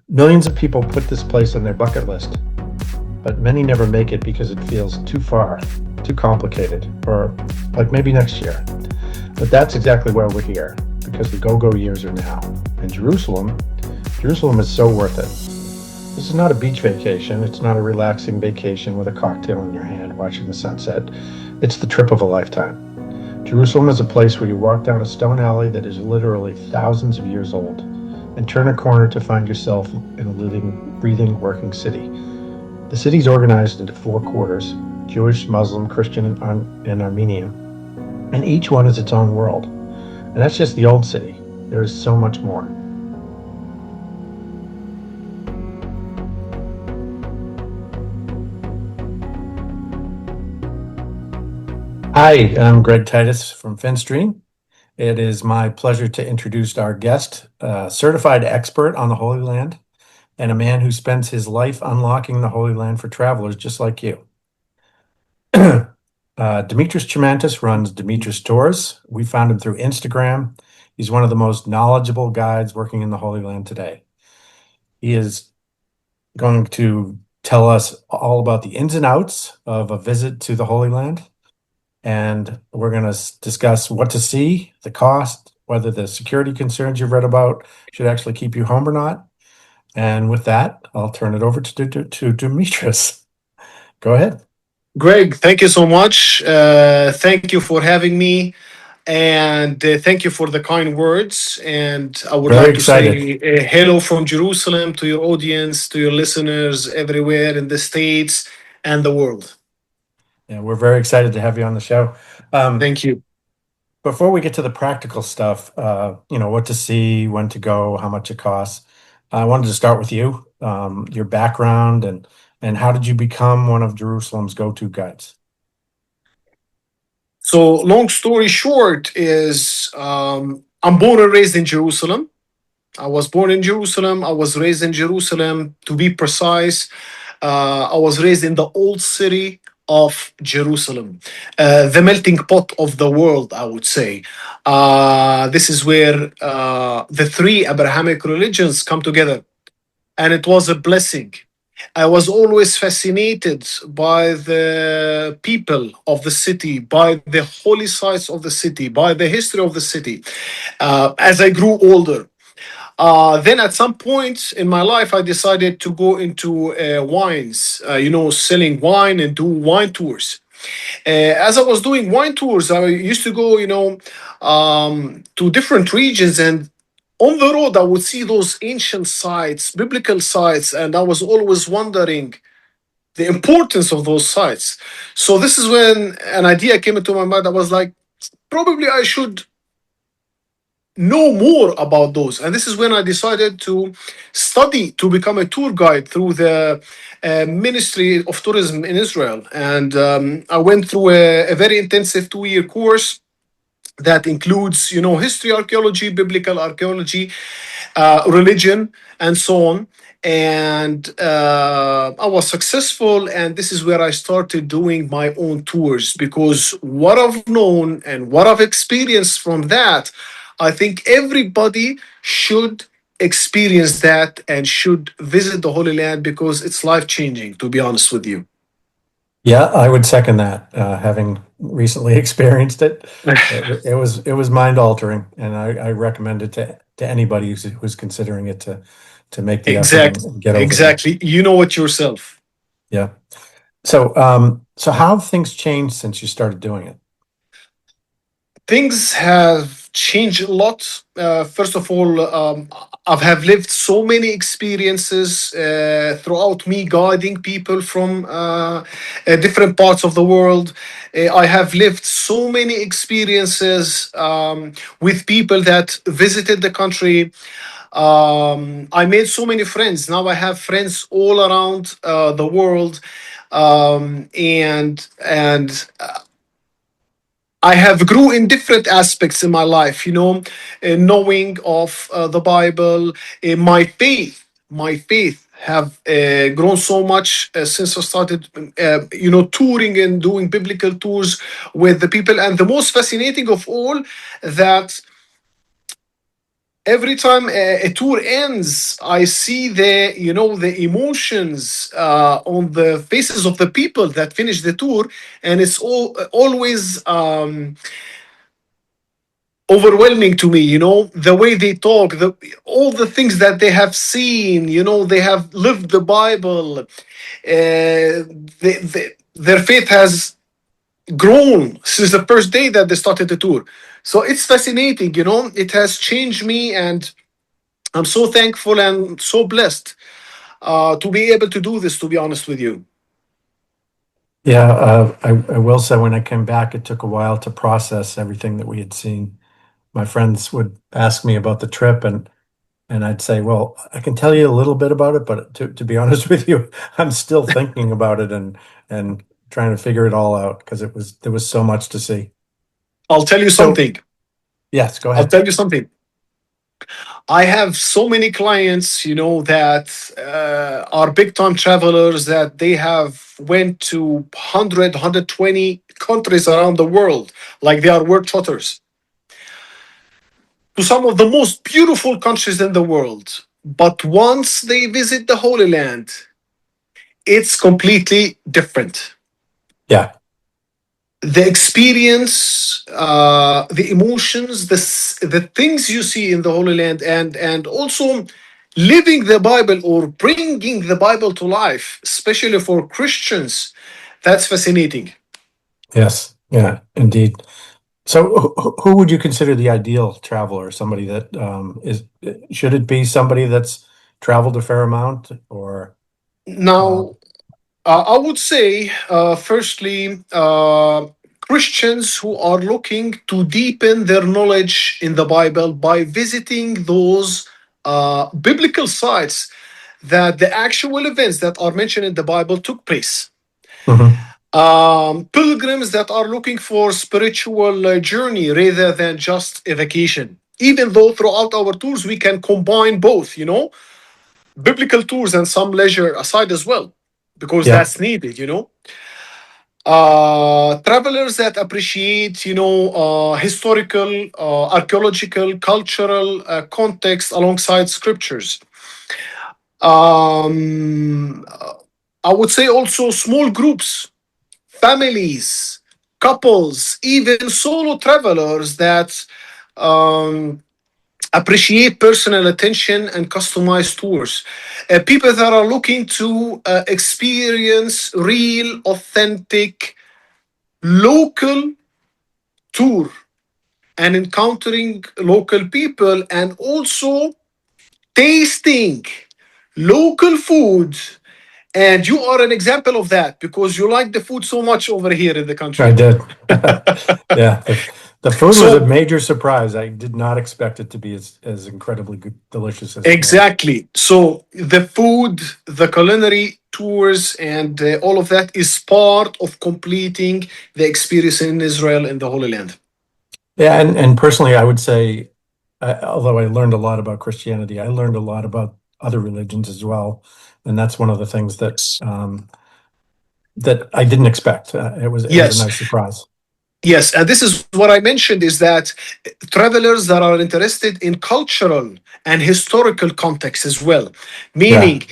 Millions of people put this place on their bucket list, but many never make it because it feels too far, too complicated, or like maybe next year. But that's exactly why we're here, because the go-go years are now. And Jerusalem is so worth it. This is not a beach vacation. It's not a relaxing vacation with a cocktail in your hand watching the sunset. It's the trip of a lifetime. Jerusalem is a place where you walk down a stone alley that is literally thousands of years old and turn a corner to find yourself in a living, breathing, working city. The city is organized into four quarters: Jewish, Muslim, Christian, and Armenian, and each one is its own world. And that's just the old city. There is so much more. Hi, I'm Greg Titus from FinStream. It is my pleasure to introduce our guest, a certified expert on the Holy Land, and a man who spends his life unlocking the Holy Land for travelers just like you. Dimitris Chermantas runs Dimitris Tours. We found him through Instagram. He's one of the most knowledgeable guides working in the Holy Land today. He is going to tell us all about the ins and outs of a visit to the Holy Land. And we're going to discuss what to see, the cost, whether the security concerns you've read about should actually keep you home or not. And with that, I'll turn it over to Dimitris. Go ahead. Greg, thank you so much. Thank you for having me, and thank you for the kind words. And I would Very like to excited. say hello from Jerusalem to your audience, to your listeners everywhere in the States and the world. Yeah, we're very excited to have you on the show. Thank you. Before we get to the practical stuff, what to see, when to go, how much it costs, I wanted to start with you, your background, and how did you become one of Jerusalem's go-to guides? So, long story short, is I'm born and raised in Jerusalem. I was born in Jerusalem. I was raised in Jerusalem. To be precise, I was raised in the old city of Jerusalem, the melting pot of the world, I would say. This is where the three Abrahamic religions come together, and it was a blessing. I was always fascinated by the people of the city, by the holy sites of the city, by the history of the city. As I grew older, then at some point in my life, I decided to go into wines, selling wine and do wine tours. As I was doing wine tours, I used to go, to different regions, and on the road, I would see those ancient sites, biblical sites, and I was always wondering the importance of those sites. So this is when an idea came into my mind. I was like, probably I should know more about those. And this is when I decided to study to become a tour guide through the Ministry of Tourism in Israel. And I went through a very intensive 2 year course that includes, history, archaeology, biblical archaeology, religion, and so on. And I was successful, and this is where I started doing my own tours, because what I've known and what I've experienced from that, I think everybody should experience that and should visit the Holy Land, because it's life changing, to be honest with you. Yeah, I would second that. Having recently experienced it, it was mind altering, and I recommend it to anybody who's considering it to make the effort Exactly. and get over there. Exactly. You know it yourself. Yeah. So how have things changed since you started doing it? Things have changed a lot. First of all, I have lived so many experiences throughout me guiding people from different parts of the world. I have lived so many experiences with people that visited the country. I made so many friends. Now I have friends all around the world, and I have grew in different aspects in my life, knowing of the Bible, my faith have grown so much since I started, touring and doing biblical tours with the people. And the most fascinating of all, that every time a tour ends, I see the emotions on the faces of the people that finish the tour, and it's always overwhelming to me. The way they talk, all the things that they have seen. They have lived the Bible. Their faith has grown since the first day that they started the tour. So it's fascinating. It has changed me, and I'm so thankful and so blessed to be able to do this, to be honest with you. Yeah, I will say when I came back, it took a while to process everything that we had seen. My friends would ask me about the trip, and I'd say, well, I can tell you a little bit about it, but to be honest with you, I'm still thinking about it and trying to figure it all out because there was so much to see. I'll tell you So something. yes, go I'll ahead. tell you something. I have so many clients, that are big time travelers that they have went to 100, 120 countries around the world, like they are world trotters, to some of the most beautiful countries in the world. But once they visit the Holy Land, it's completely different. Yeah. The experience, the emotions, the things you see in the Holy Land, and also living the Bible or bringing the Bible to life, especially for Christians, that's fascinating. Yes. Yeah, indeed. So who would you consider the ideal traveler? Somebody that should it be somebody that's traveled a fair amount or uh, Now, I would say, firstly, Christians who are looking to deepen their knowledge in the Bible by visiting those biblical sites that the actual events that are mentioned in the Bible took place. mhm. Pilgrims that are looking for spiritual journey rather than just a vacation. Even though throughout our tours we can combine both, biblical tours and some leisure aside as well, because Yeah. that's needed. Travelers that appreciate, historical, archaeological, cultural context alongside scriptures. Um, I would say also small groups, families, couples, even solo travelers that um, appreciate personal attention and customized tours. People that are looking to experience real, authentic, local tour and encountering local people and also tasting local food. And you are an example of that because you like the food so much over here in the I country. did. Yeah, the food was a So, major surprise. I did not expect it to be as incredibly good, delicious as it was. exactly. So, the food, the culinary tours, and all of that is part of completing the experience in Israel in the Holy Land. Yeah, and personally, I would say, although I learned a lot about Christianity, I learned a lot about other religions as well, and that's one of the things that I didn't expect. It was a Yes, nice surprise. yes. And this is what I mentioned is that travelers that are interested in cultural and historical context as well, Yeah, meaning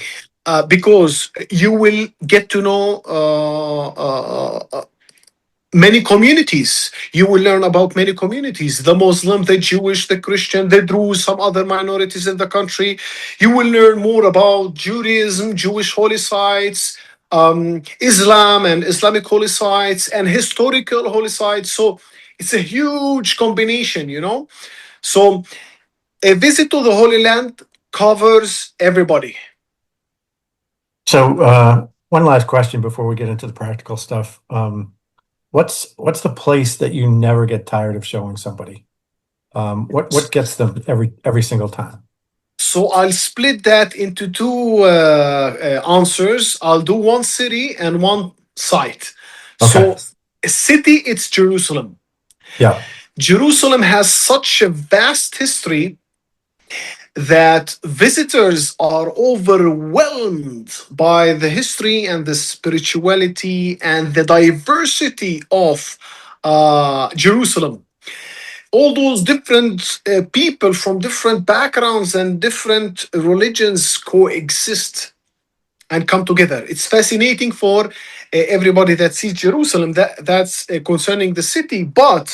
because you will get to know many communities. You will learn about many communities: the Muslim, the Jewish, the Christian, the Druze, some other minorities in the country. You will learn more about Judaism, Jewish holy sites, Islam and Islamic holy sites, and historical holy sites. So it's a huge combination. So a visit to the Holy Land covers everybody. so one last question before we get into the practical stuff. What's the place that you never get tired of showing somebody? What gets them every single time? So I'll split that into two answers. I'll do one city and one site. Okay. So a city, it's Jerusalem. Yeah. Jerusalem has such a vast history that visitors are overwhelmed by the history and the spirituality and the diversity of Jerusalem. all those different people from different backgrounds and different religions coexist and come together. It's fascinating for everybody that sees Jerusalem. That's concerning the city, but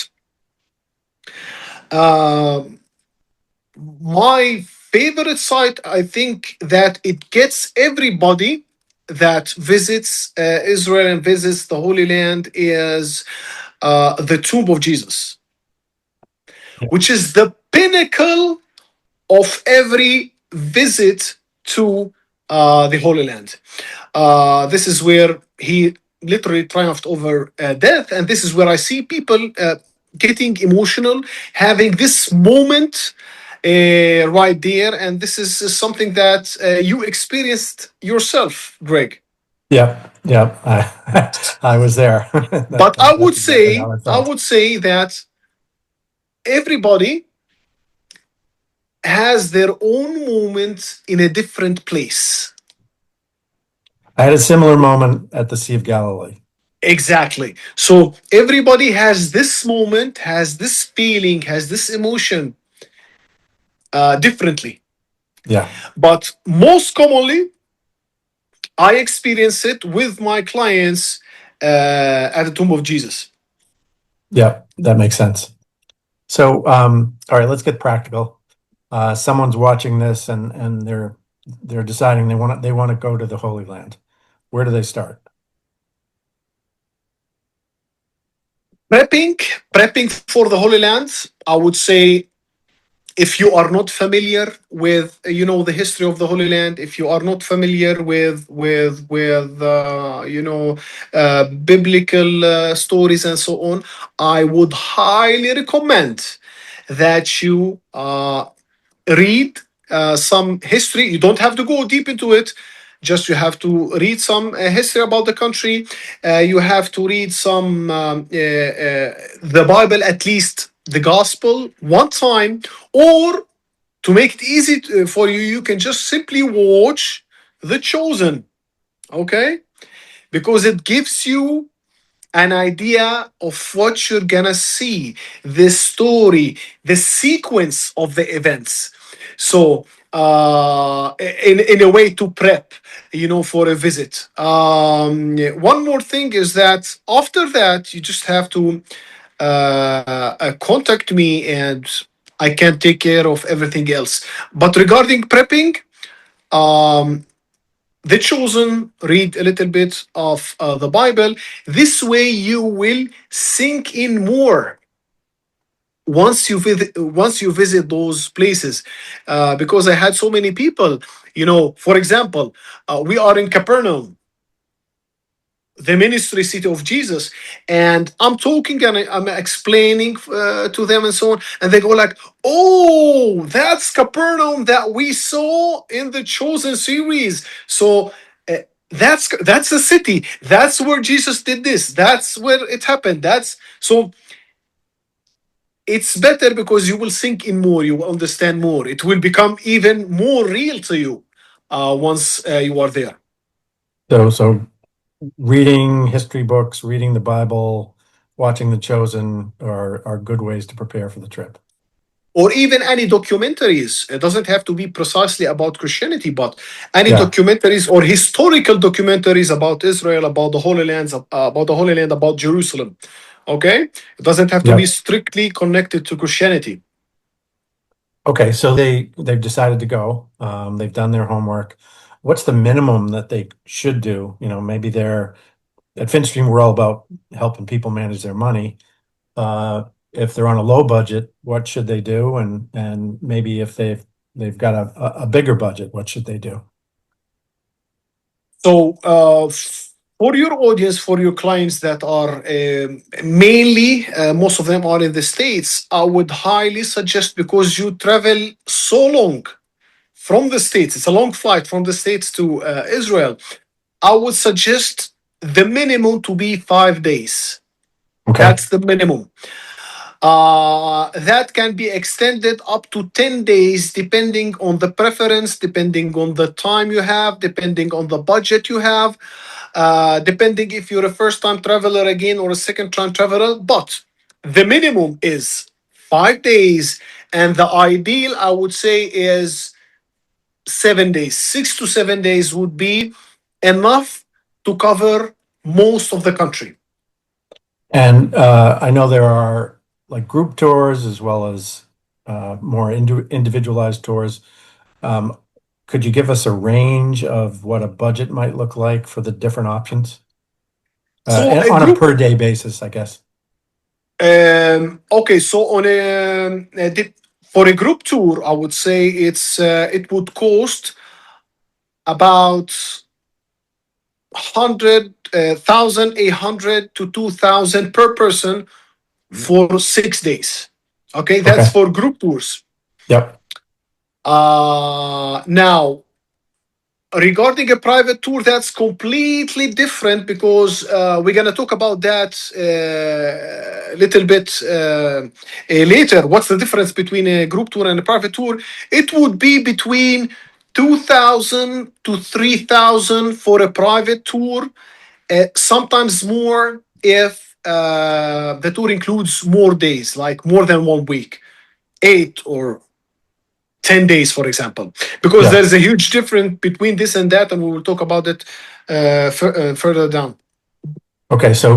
uh, my favorite site, I think that it gets everybody that visits Israel and visits the Holy Land is the tomb of Jesus, Yeah. which is the pinnacle of every visit to the Holy Land. This is where he literally triumphed over death, and this is where I see people getting emotional, having this moment right there, and this is something that you experienced yourself, Greg. Yeah, yeah, I was there. But I would That's exactly say, how I I felt. would say that everybody has their own moment in a different place. I had a similar moment at the Sea of Galilee. Exactly. So everybody has this moment, has this feeling, has this emotion differently. Yeah, But most commonly, I experience it with my clients at the tomb of Jesus. yeah, that makes sense. So, all right, let's get practical. Someone's watching this and they're deciding they want to go to the Holy Land. Where do they start? Prepping for the Holy Land, I would say if you are not familiar with the history of the Holy Land, if you are not familiar with biblical stories and so on, I would highly recommend that you read some history. You don't have to go deep into it. Just you have to read some history about the country. You have to read some the Bible, at least the Gospel, one time, or to make it easy for you, you can just simply watch The Chosen. Okay, because it gives you an idea of what you're gonna see, the story, the sequence of the events. So, in a way to prep, for a visit. One more thing is that after that, you just have to contact me, and I can take care of everything else. But regarding prepping, um, the chosen, read a little bit of the Bible. This way you will sink in more once you visit those places, because I had so many people, for example, we are in Capernaum, the ministry city of Jesus, and I'm talking and I'm explaining to them and so on, and they go like, "Oh, that's Capernaum that we saw in the Chosen series." So that's the city. That's where Jesus did this. That's where it happened. That's so. It's better because you will sink in more. You will understand more. It will become even more real to you once you are there. So reading history books, reading the Bible, watching The Chosen are good ways to prepare for the trip. Or even any documentaries. It doesn't have to be precisely about Christianity, but any Yeah, documentaries or historical documentaries about Israel, about the Holy Lands, about the Holy Land, about Jerusalem. Okay, it doesn't have to be yeah. strictly connected to Christianity. Okay, so they've decided to go. They've done their homework. What's the minimum that they should do? Maybe they're at FinStream, we're all about helping people manage their money. If they're on a low budget, what should they do? And maybe if they've got a bigger budget, what should they do? So, for your audience, for your clients that are mainly, most of them are in the States, I would highly suggest, because you travel so long from the States, it's a long flight from the States to Israel. I would suggest the minimum to be 5 days. Okay. That's the minimum. That can be extended up to 10 days, depending on the preference, depending on the time you have, depending on the budget you have, depending if you're a first time traveler again or a second time traveler. But the minimum is 5 days, and the ideal, I would say, is 7 days. 6 to 7 days would be enough to cover most of the country. And I know there are like group tours as well as more individualized tours. Um, could you give us a range of what a budget might look like for the different options? So And a on a group, per day basis, I guess. okay, so for a group tour, I would say it would cost about 100,000 to 2,000 per person for 6 days. Okay, that's Okay. for group tours. Yep. Now, regarding a private tour, that's completely different because we're going to talk about that a little bit later. What's the difference between a group tour and a private tour? It would be between 2,000 to 3,000 for a private tour, sometimes more if the tour includes more days, like more than 1 week, 8 or 10 days, for example, because Yeah. there's a huge difference between this and that, and we will talk about it further down. Okay. So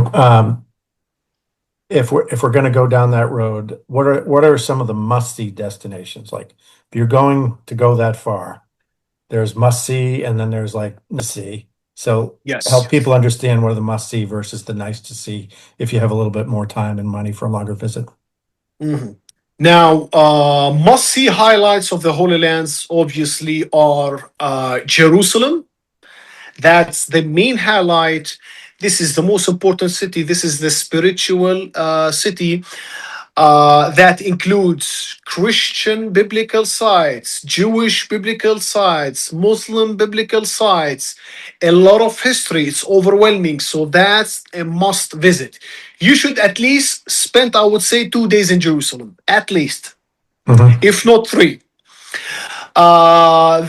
if we're going to go down that road, what are some of the must-see destinations? Like if you're going to go that far, there's must-see and then there's like see. So Yes. help people understand what are the must-see versus the nice to see if you have a little bit more time and money for a longer visit. Mhm. Now, must see highlights of the Holy Lands obviously are Jerusalem. That's the main highlight. This is the most important city. This is the spiritual city that includes Christian biblical sites, Jewish biblical sites, Muslim biblical sites, a lot of history. It's overwhelming. So that's a must visit. You should at least spend, I would say, 2 days in Jerusalem, at least, Mhm. if not three.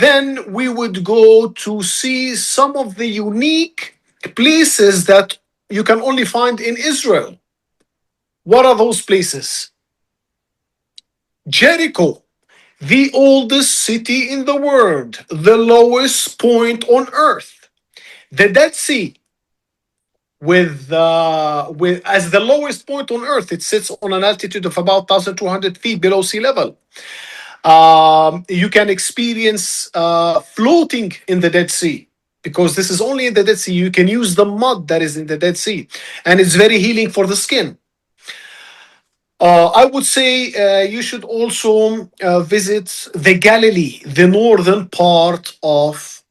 Then we would go to see some of the unique places that you can only find in Israel. What are those places? Jericho, the oldest city in the world, the lowest point on earth. The Dead Sea, with as the lowest point on earth, it sits on an altitude of about 1,200 feet below sea level. You can experience floating in the Dead Sea because this is only in the Dead Sea. You can use the mud that is in the Dead Sea, and it's very healing for the skin. I would say you should also visit the Galilee, the northern part of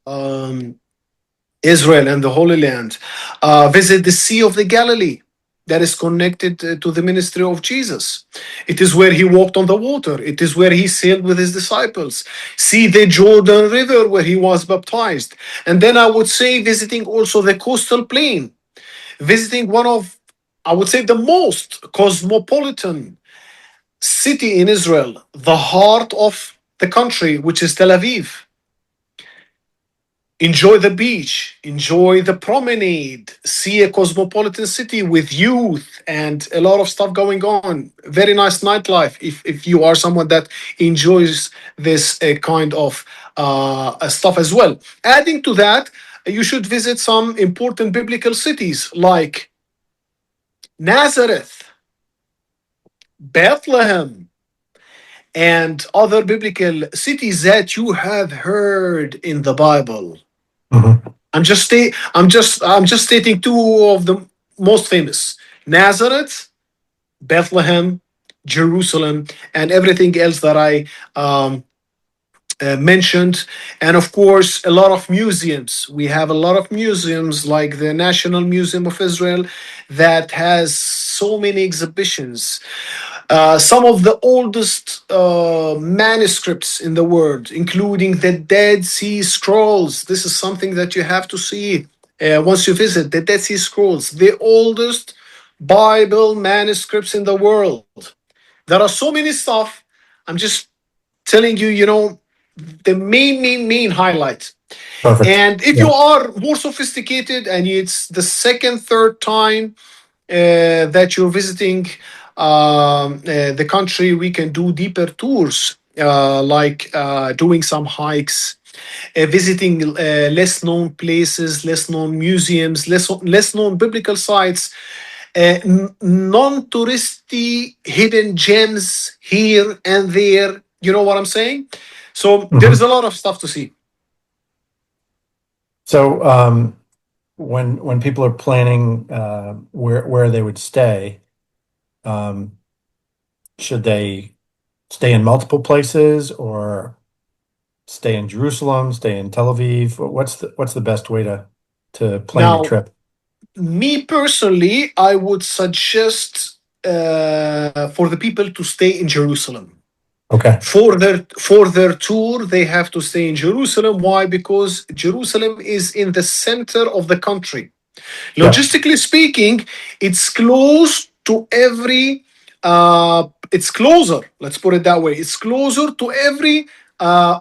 Israel and the Holy Land. Visit the Sea of the Galilee that is connected to the ministry of Jesus. It is where he walked on the water. It is where he sailed with his disciples. See the Jordan River where he was baptized. And then I would say visiting also the coastal plain, visiting one of, I would say, the most cosmopolitan city in Israel, the heart of the country, which is Tel Aviv. Enjoy the beach, enjoy the promenade, see a cosmopolitan city with youth and a lot of stuff going on. Very nice nightlife if you are someone that enjoys this kind of stuff as well. Adding to that, you should visit some important biblical cities like Nazareth, Bethlehem, and other biblical cities that you have heard in the Bible. Mhm. I'm just stating two of the most famous: Nazareth, Bethlehem, Jerusalem, and everything else that I mentioned. And of course, a lot of museums. We have a lot of museums like the National Museum of Israel that has so many exhibitions. Some of the oldest manuscripts in the world, including the Dead Sea Scrolls. This is something that you have to see once you visit the Dead Sea Scrolls, the oldest Bible manuscripts in the world. There are so many stuff. I'm just telling you, the main highlight. Perfect. And if you Yeah. are more sophisticated and it's the second, third time that you're visiting the country, we can do deeper tours, like doing some hikes, visiting less known places, less known museums, less known biblical sites, non-touristy hidden gems here and there. You know what I'm saying? So there is Hmm. a lot of stuff to see. So when people are planning where they would stay, um, should they stay in multiple places or stay in Jerusalem, stay in Tel Aviv? What's the best way to plan your Now, trip? me personally, I would suggest for the people to stay in Jerusalem. Okay. For their tour, they have to stay in Jerusalem. Why? Because Jerusalem is in the center of the country. Yep. Logistically speaking, it's close to every. It's closer. Let's put it that way. It's closer to every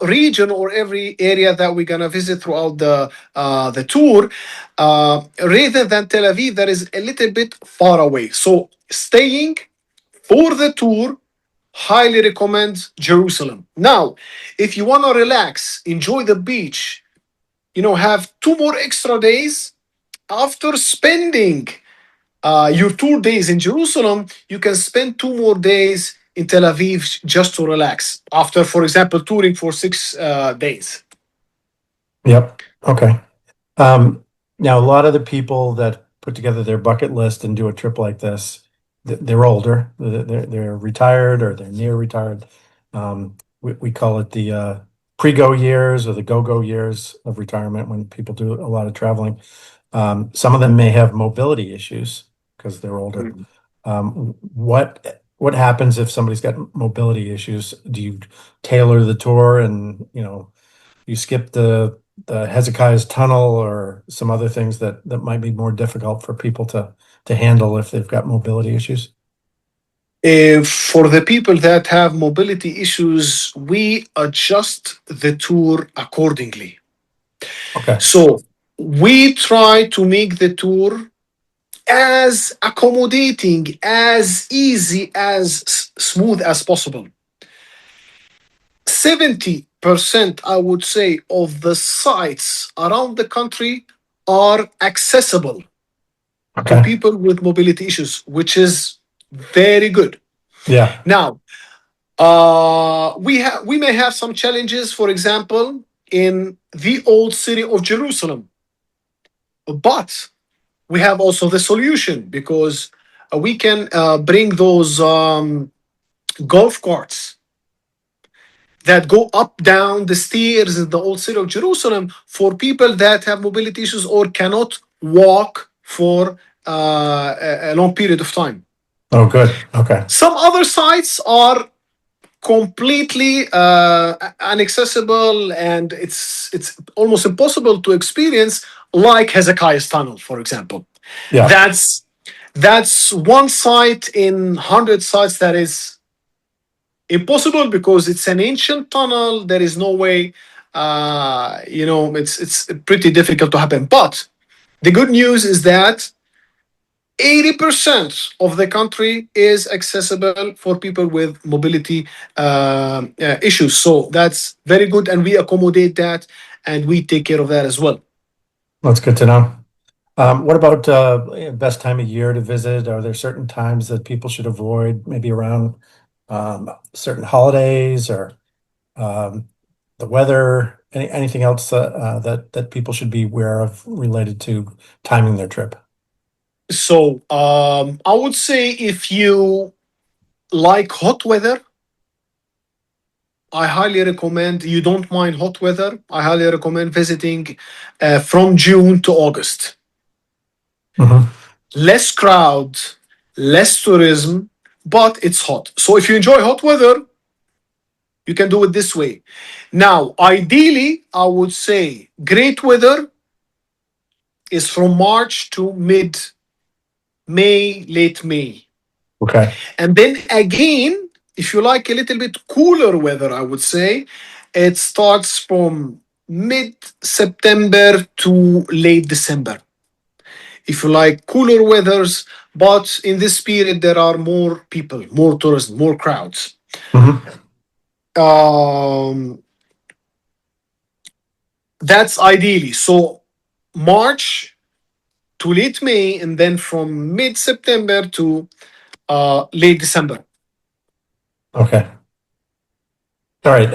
region or every area that we're gonna visit throughout the tour, rather than Tel Aviv, that is a little bit far away. So staying for the tour, highly recommend Jerusalem. Now, if you want to relax, enjoy the beach, have 2 more extra days after spending your 2 days in Jerusalem, you can spend 2 more days in Tel Aviv just to relax. After, for example, touring for 6 days. Yep. Okay. Um, Now, a lot of the people that put together their bucket list and do a trip like this, they're older. They're retired or they're near retired. We call it the pre-go years or the go-go years of retirement when people do a lot of traveling. Some of them may have mobility issues because they're older. What happens if somebody's got mobility issues? Do you tailor the tour and you skip the Hezekiah's tunnel or some other things that might be more difficult for people to handle if they've got mobility issues? For the people that have mobility issues, we adjust the tour accordingly. Okay. So we try to make the tour as accommodating, as easy, as smooth as possible. 70%, I would say, of the sites around the country are accessible to Okay. people with mobility issues, which is very good. Yeah. Now, we may have some challenges, for example, in the old city of Jerusalem, but we have also the solution because we can bring those golf carts that go up down the stairs in the old city of Jerusalem for people that have mobility issues or cannot walk for a long period of time. Oh, good. Okay. Some other sites are completely inaccessible and it's almost impossible to experience, like Hezekiah's tunnel, for example. Yeah. That's one site in 100 sites that is impossible because it's an ancient tunnel. There is no way. It's pretty difficult to happen. But the good news is that 80% of the country is accessible for people with mobility issues. So that's very good, and we accommodate that, and we take care of that as well. That's good to know. What about best time of year to visit? Are there certain times that people should avoid, maybe around certain holidays or um, the weather? Anything else that people should be aware of related to timing their trip? So I would say if you like hot weather, I highly recommend. You don't mind hot weather, I highly recommend visiting from June to August. Hmm. Less crowd, less tourism, but it's hot. So if you enjoy hot weather, you can do it this way. Now, ideally, I would say great weather is from March to mid May, late May. Okay. And then again, if you like a little bit cooler weather, I would say it starts from mid September to late December. if you like, cooler weathers. But in this period, there are more people, more tourists, more crowds. Mhm. Um, that's ideally. So March to late May, and then from mid September to late December. Okay. All right.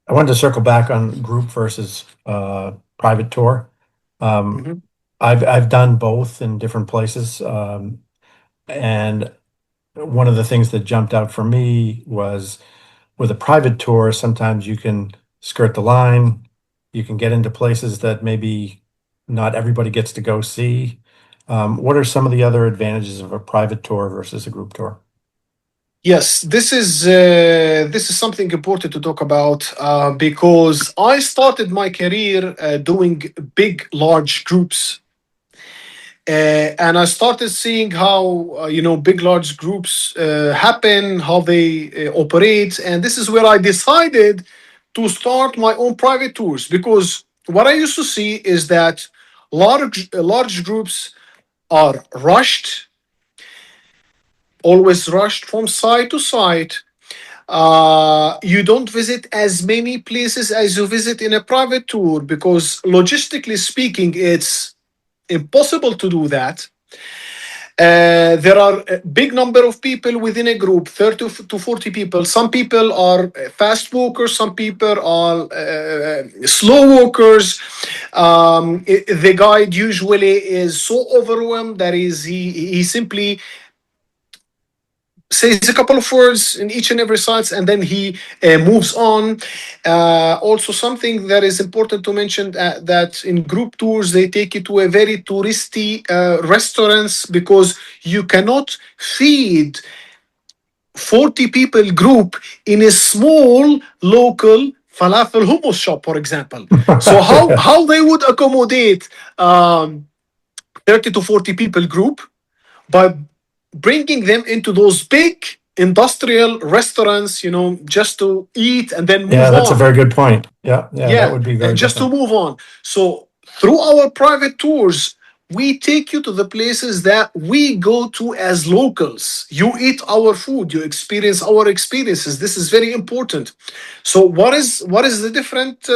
I wanted to circle back on group versus private tour. Um, Mhm. I've done both in different places, and one of the things that jumped out for me was with a private tour, sometimes you can skirt the line, you can get into places that maybe not everybody gets to go see. What are some of the other advantages of a private tour versus a group tour? Yes, this is something important to talk about because I started my career doing big, large groups, and I started seeing how big, large groups happen, how they operate, and this is where I decided to start my own private tours because what I used to see is that large groups are rushed, always rushed from side to side. You don't visit as many places as you visit in a private tour because logistically speaking, it's impossible to do that. There are a big number of people within a group, 30 to 40 people. Some people are fast walkers, some people are slow walkers. The guide usually is so overwhelmed that he simply says a couple of words in each and every sites and then he moves on. Also something that is important to mention, that in group tours they take you to a very touristy restaurants because you cannot feed 40 people group in a small local falafel hummus shop, for example. So how they would accommodate 30 to 40 people group by bringing them into those big industrial restaurants, just to eat and then Yeah, move that's a on. very good point. Yeah, yeah, that Yeah, would be very just to different. move on. So through our private tours, we take you to the places that we go to as locals. You eat our food, you experience our experiences. This is very important. So what is the difference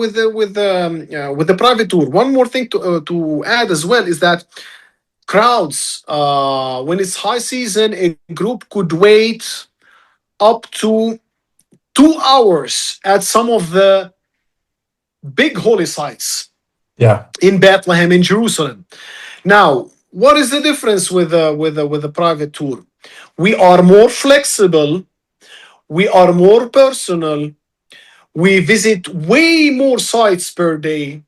with the private tour? One more thing to add as well is that crowds, when it's high season, a group could wait up to 2 hours at some of the big holy sites Yeah, in Bethlehem, in Jerusalem. Now, what is the difference with a private tour? We are more flexible, we are more personal, we visit way more sites per day.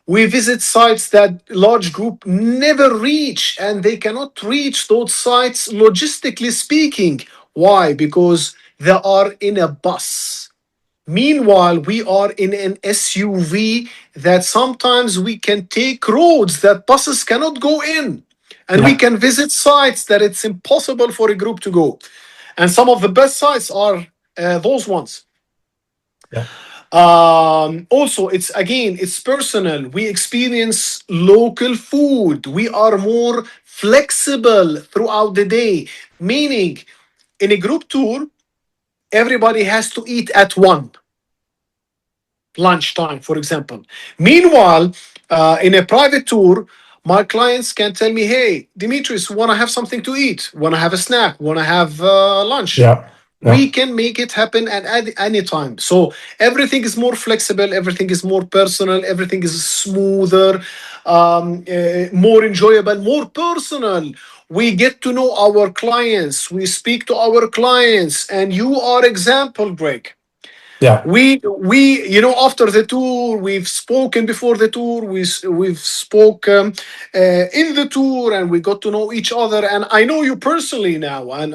We visit sites that large group never reach, and they cannot reach those sites logistically speaking. Why? Because they are in a bus. Meanwhile, we are in an SUV that sometimes we can take roads that buses cannot go in. And we yeah, can visit sites that it's impossible for a group to go. And some of the best sites are those ones. yeah, Also, it's personal. We experience local food. We are more flexible throughout the day. Meaning, in a group tour, everybody has to eat at one lunchtime, for example. Meanwhile, in a private tour, my clients can tell me, "Hey, Dimitris, want to have something to eat? Want to have a snack? Want to have lunch?" yeah, yeah, We can make it happen at any time. So everything is more flexible, everything is more personal, everything is smoother, more enjoyable, more personal. We get to know our clients, we speak to our clients, and you are example, Greg. yeah, We after the tour, we've spoken before the tour, we've spoken in the tour, and we got to know each other, and I know you personally now, and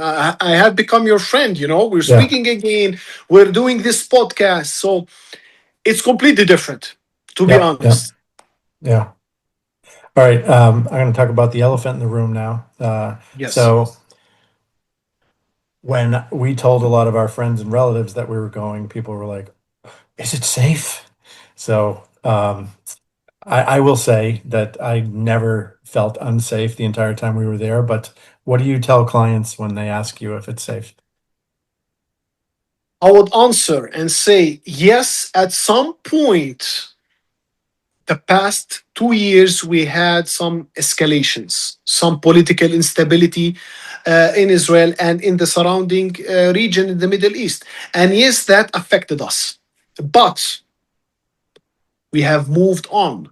I have become your friend. We're yeah, speaking again, we're doing this podcast, so it's completely different, to be yeah, yeah, honest. yeah. All right, I'm going to talk about the elephant in the room now. Yes. So when we told a lot of our friends and relatives that we were going, people were like, "Is it safe?" So I will say that I never felt unsafe the entire time we were there, but what do you tell clients when they ask you if it's safe? I would answer and say yes. At some point, the past 2 years, we had some escalations, some political instability in Israel and in the surrounding region in the Middle East. And yes, that affected us. But we have moved on.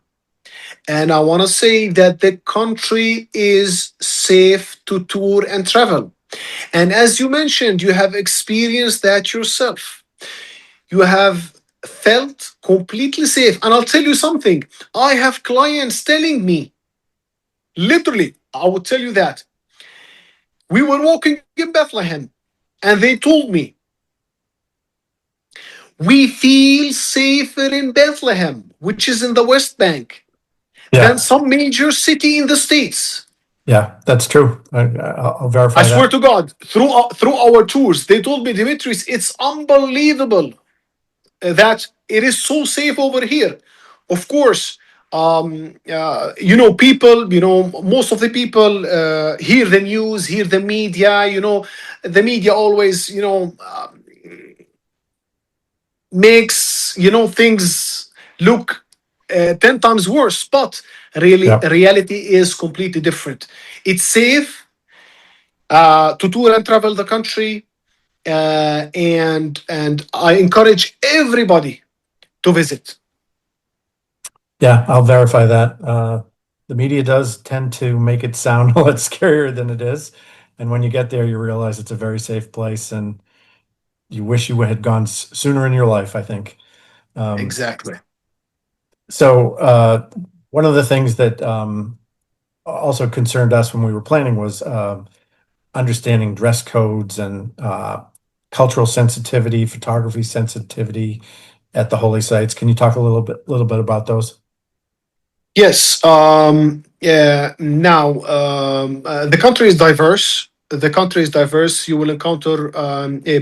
And I want to say that the country is safe to tour and travel. And as you mentioned, you have experienced that yourself. You have felt completely safe. And I'll tell you something, I have clients telling me, literally, I would tell you that we were walking in Bethlehem and they told me, we feel safer in Bethlehem, which is in the West Bank, than Yeah, some major city in the States. yeah, that's true. I'll I verify swear that. to God, through our tours, they told me, Dimitris, it's unbelievable that it is so safe over here. Of course, people, most of the people hear the news, hear the media. The media always, makes things look 10 times worse. But really, Yeah. reality is completely different. It's safe to tour and travel the country, and I encourage everybody to visit. Yeah, I'll verify that. The media does tend to make it sound a lot scarier than it is. And when you get there, you realize it's a very safe place and you wish you had gone sooner in your life, I think. Um, Exactly. so, one of the things that also concerned us when we were planning was understanding dress codes and cultural sensitivity, photography sensitivity at the holy sites. Can you talk a little bit about those? Yes. Now, the country is diverse. The country is diverse. You will encounter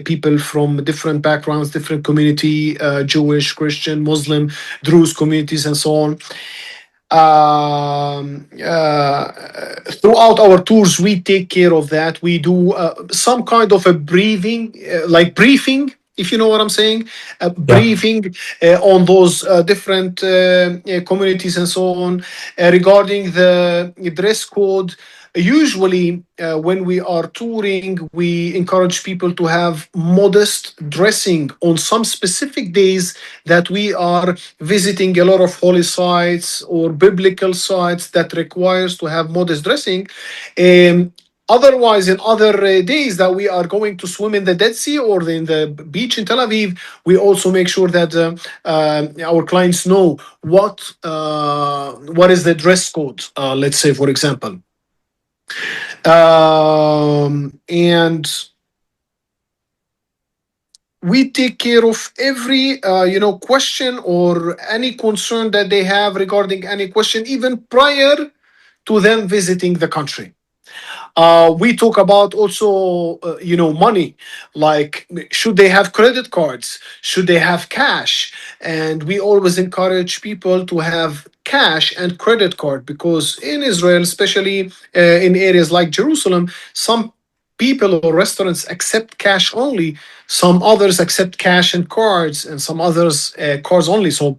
people from different backgrounds, different community, Jewish, Christian, Muslim, Druze communities, and so on. Throughout our tours, we take care of that. We do some kind of a breathing, like briefing, if you know what I'm saying, a Yeah, briefing on those different communities and so on regarding the dress code. Usually, when we are touring, we encourage people to have modest dressing on some specific days that we are visiting a lot of holy sites or biblical sites that requires to have modest dressing. Otherwise, in other days that we are going to swim in the Dead Sea or in the beach in Tel Aviv, we also make sure that our clients know what is the dress code. Let's say, for example, and we take care of every question or any concern that they have regarding any question, even prior to them visiting the country. We talk about also money, like should they have credit cards, should they have cash, and we always encourage people to have cash and credit card, because in Israel, especially in areas like Jerusalem, some people or restaurants accept cash only, some others accept cash and cards, and some others cards only. So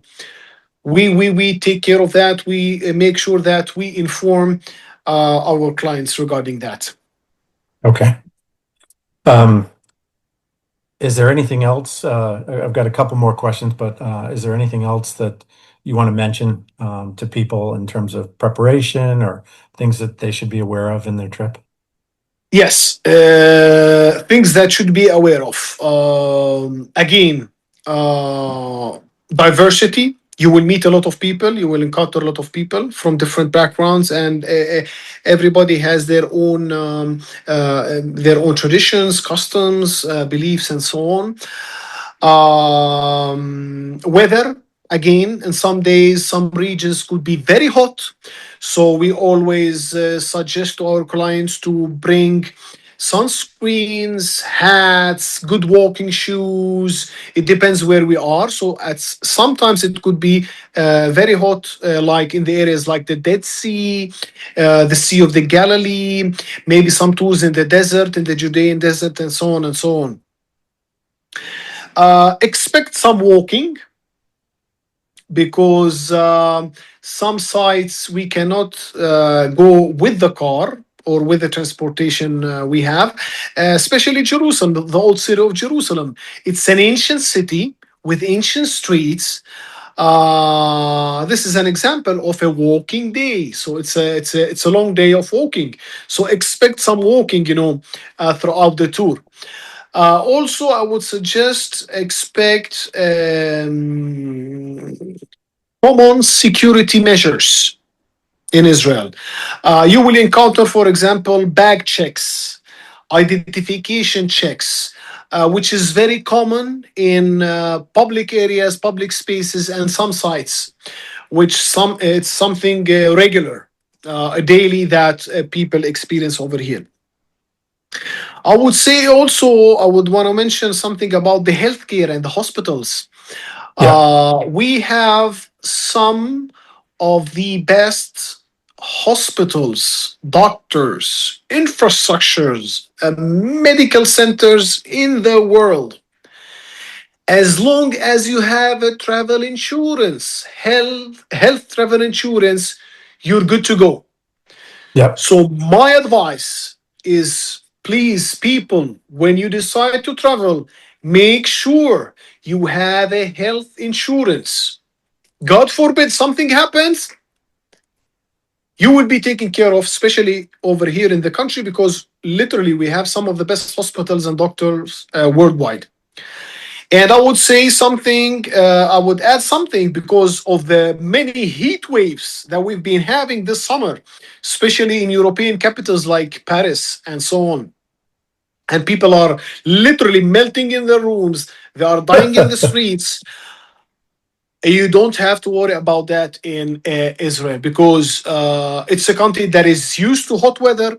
we take care of that. We make sure that we inform our clients regarding that. okay. Um, is there anything else? I've got a couple more questions, but is there anything else that you want to mention to people in terms of preparation or things that they should be aware of in their trip? Yes, things that should be aware of. Again, diversity. You will meet a lot of people. You will encounter a lot of people from different backgrounds, and everybody has their own traditions, customs, beliefs, and so on. Weather, again, in some days, some regions could be very hot. So we always suggest to our clients to bring sunscreens, hats, good walking shoes. It depends where we are. So sometimes it could be very hot, like in the areas like the Dead Sea, the Sea of the Galilee, maybe some tours in the desert, in the Judean desert, and so on and so on. Expect some walking because some sites we cannot go with the car or with the transportation we have, especially Jerusalem, the old city of Jerusalem. It's an ancient city with ancient streets. This is an example of a walking day. So it's a long day of walking. So expect some walking, throughout the tour. Also, I would suggest expect common security measures in Israel. You will encounter, for example, bag checks, identification checks, which is very common in public areas, public spaces, and some sites, which it's something regular, daily that people experience over here. I would say also, I would want to mention something about the healthcare and the hospitals. Yeah. We have some of the best hospitals, doctors, infrastructures, medical centers in the world. As long as you have a travel insurance, health travel insurance, you're good to go. Yeah. So my advice is, please, people, when you decide to travel, make sure you have a health insurance. God forbid something happens, you will be taken care of, especially over here in the country, because literally we have some of the best hospitals and doctors worldwide. And I would say something, I would add something because of the many heat waves that we've been having this summer, especially in European capitals like Paris and so on. And people are literally melting in their rooms, they are dying in the streets. You don't have to worry about that in Israel because it's a country that is used to hot weather.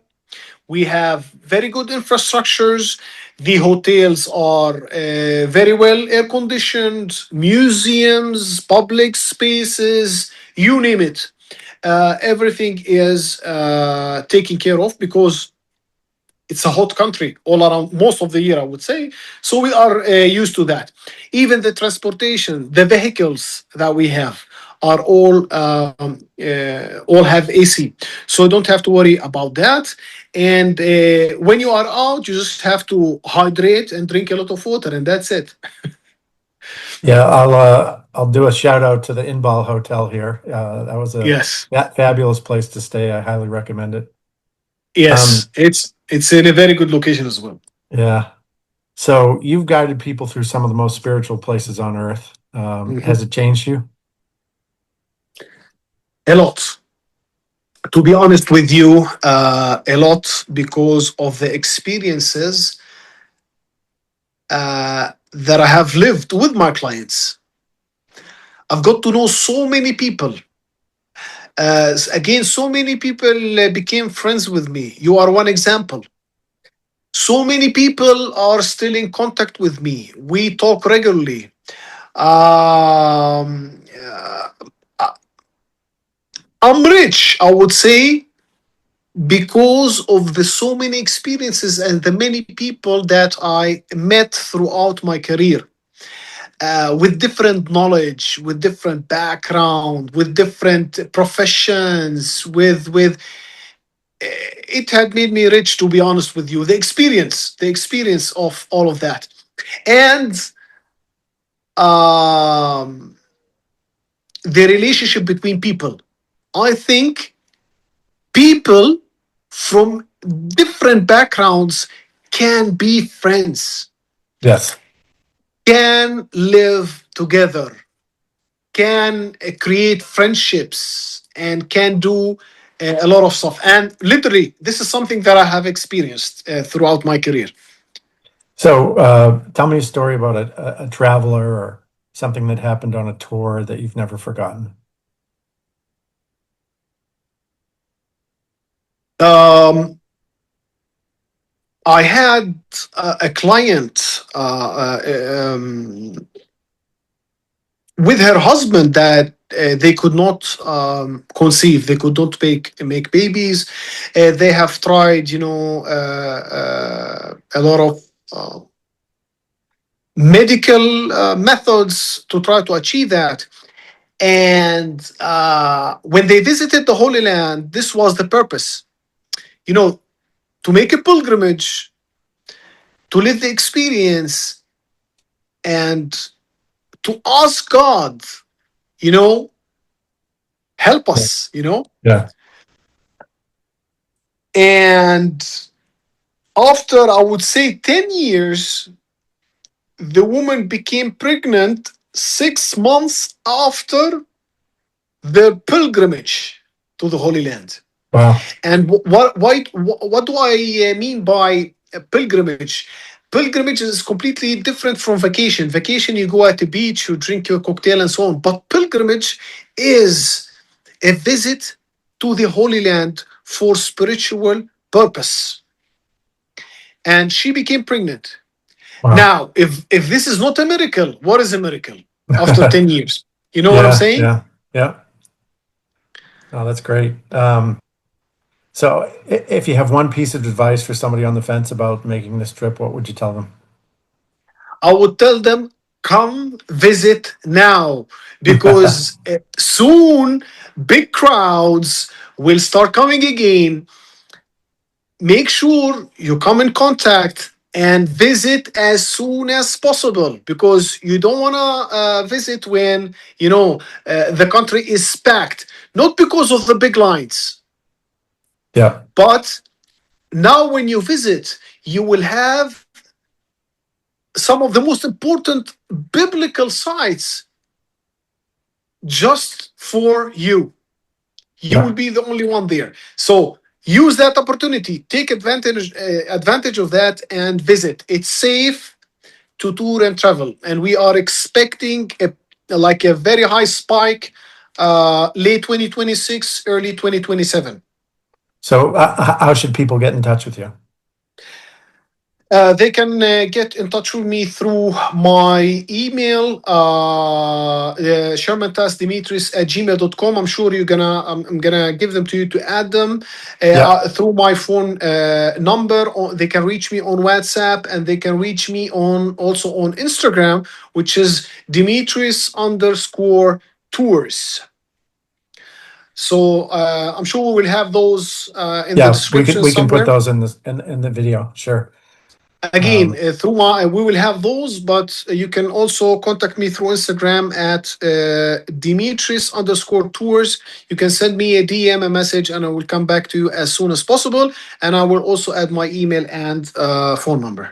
We have very good infrastructures. The hotels are very well air conditioned, museums, public spaces, you name it. Everything is taken care of because it's a hot country all around most of the year, I would say. So we are used to that. Even the transportation, the vehicles that we have are all have AC, so don't have to worry about that. And when you are out, you just have to hydrate and drink a lot of water, and that's it. Yeah, I'll do a shout out to the Inbal Hotel here. That was a Yes, fabulous place to stay. I highly recommend it. yes, Um, it's in a very good location as well. yeah. So you've guided people through some of the most spiritual places on earth. Has Mhm. it changed you? A lot. To be honest with you, a lot because of the experiences that I have lived with my clients. I've got to know so many people. Again, so many people became friends with me. You are one example. So many people are still in contact with me. We talk regularly. Uh, I'm rich, I would say, because of the so many experiences and the many people that I met throughout my career. With different knowledge, with different background, with different professions, with it had made me rich, to be honest with you. The experience of all of that, and um, the relationship between people. I think people from different backgrounds can be friends, Yes. can live together, can create friendships, and can do a lot of stuff. And literally, this is something that I have experienced throughout my career. So tell me a story about a traveler or something that happened on a tour that you've never forgotten. Um, I had a client with her husband that they could not conceive. They could not make babies. They have tried, a lot of medical methods to try to achieve that. And when they visited the Holy Land, this was the purpose, to make a pilgrimage, to live the experience, and to ask God, help us, Yeah. And after, I would say, 10 years, the woman became pregnant 6 months after the pilgrimage to the Holy Land. Wow. And what do I mean by a pilgrimage? Pilgrimage is completely different from vacation. Vacation, you go at the beach, you drink your cocktail and so on. But pilgrimage is a visit to the Holy Land for spiritual purpose. And she became pregnant. Wow. Now, if this is not a miracle, what is a miracle after 10 years? You know what I'm Yeah. saying? Yeah. Yeah. Oh, that's great. So if you have one piece of advice for somebody on the fence about making this trip, what would you tell them? I would tell them, come visit now, because soon big crowds will start coming again. Make sure you come in contact and visit as soon as possible, because you don't want to visit when the country is packed, not because of the big lines, Yeah. but now when you visit, you will have some of the most important biblical sites just for you. You will Yeah. be the only one there. So use that opportunity. Take advantage of that and visit. It's safe to tour and travel, and we are expecting a very high spike, late 2026, early 2027. So how should people get in touch with you? They can get in touch with me through my email, Chermantas Dimitris at gmail.com. I'm sure I'm gonna give them to you to add them Yeah. through my phone number. They can reach me on WhatsApp, and they can reach me also on Instagram, which is Dimitris_tours. So I'm sure we will have those in the Yeah. description We can put somewhere. those in the video. Sure. Again, through we will have those, but you can also contact me through Instagram at Dimitris_tours. You can send me a DM, a message, and I will come back to you as soon as possible. And I will also add my email and phone number.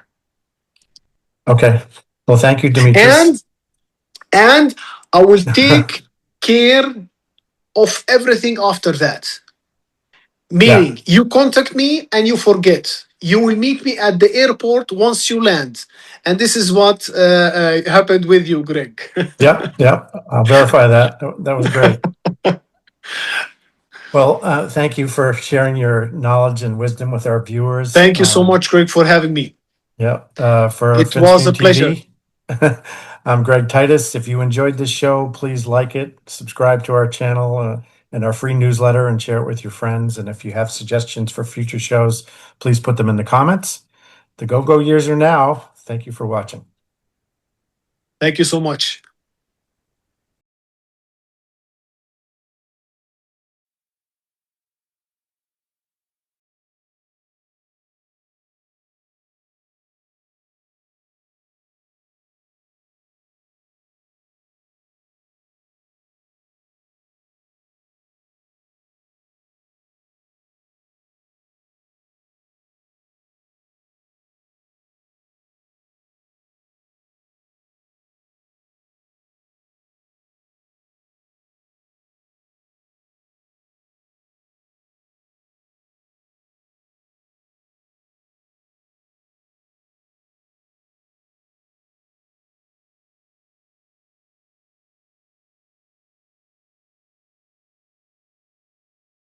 Okay. Well, thank you, Dimitris. And I will take care of everything after that. Yeah. Meaning, you contact me and you forget. You will meet me at the airport once you land. And this is what happened with you, Greg. Yep. Yep. I'll verify that. That was great. Well, thank you for sharing your knowledge and wisdom with our viewers. Thank you so much, Greg, for having me. Yeah. For It was a FinStream pleasure. TV, I'm Greg Titus. If you enjoyed this show, please like it, subscribe to our channel and our free newsletter, and share it with your friends. And if you have suggestions for future shows, please put them in the comments. The go-go years are now. Thank you for watching. Thank you so much.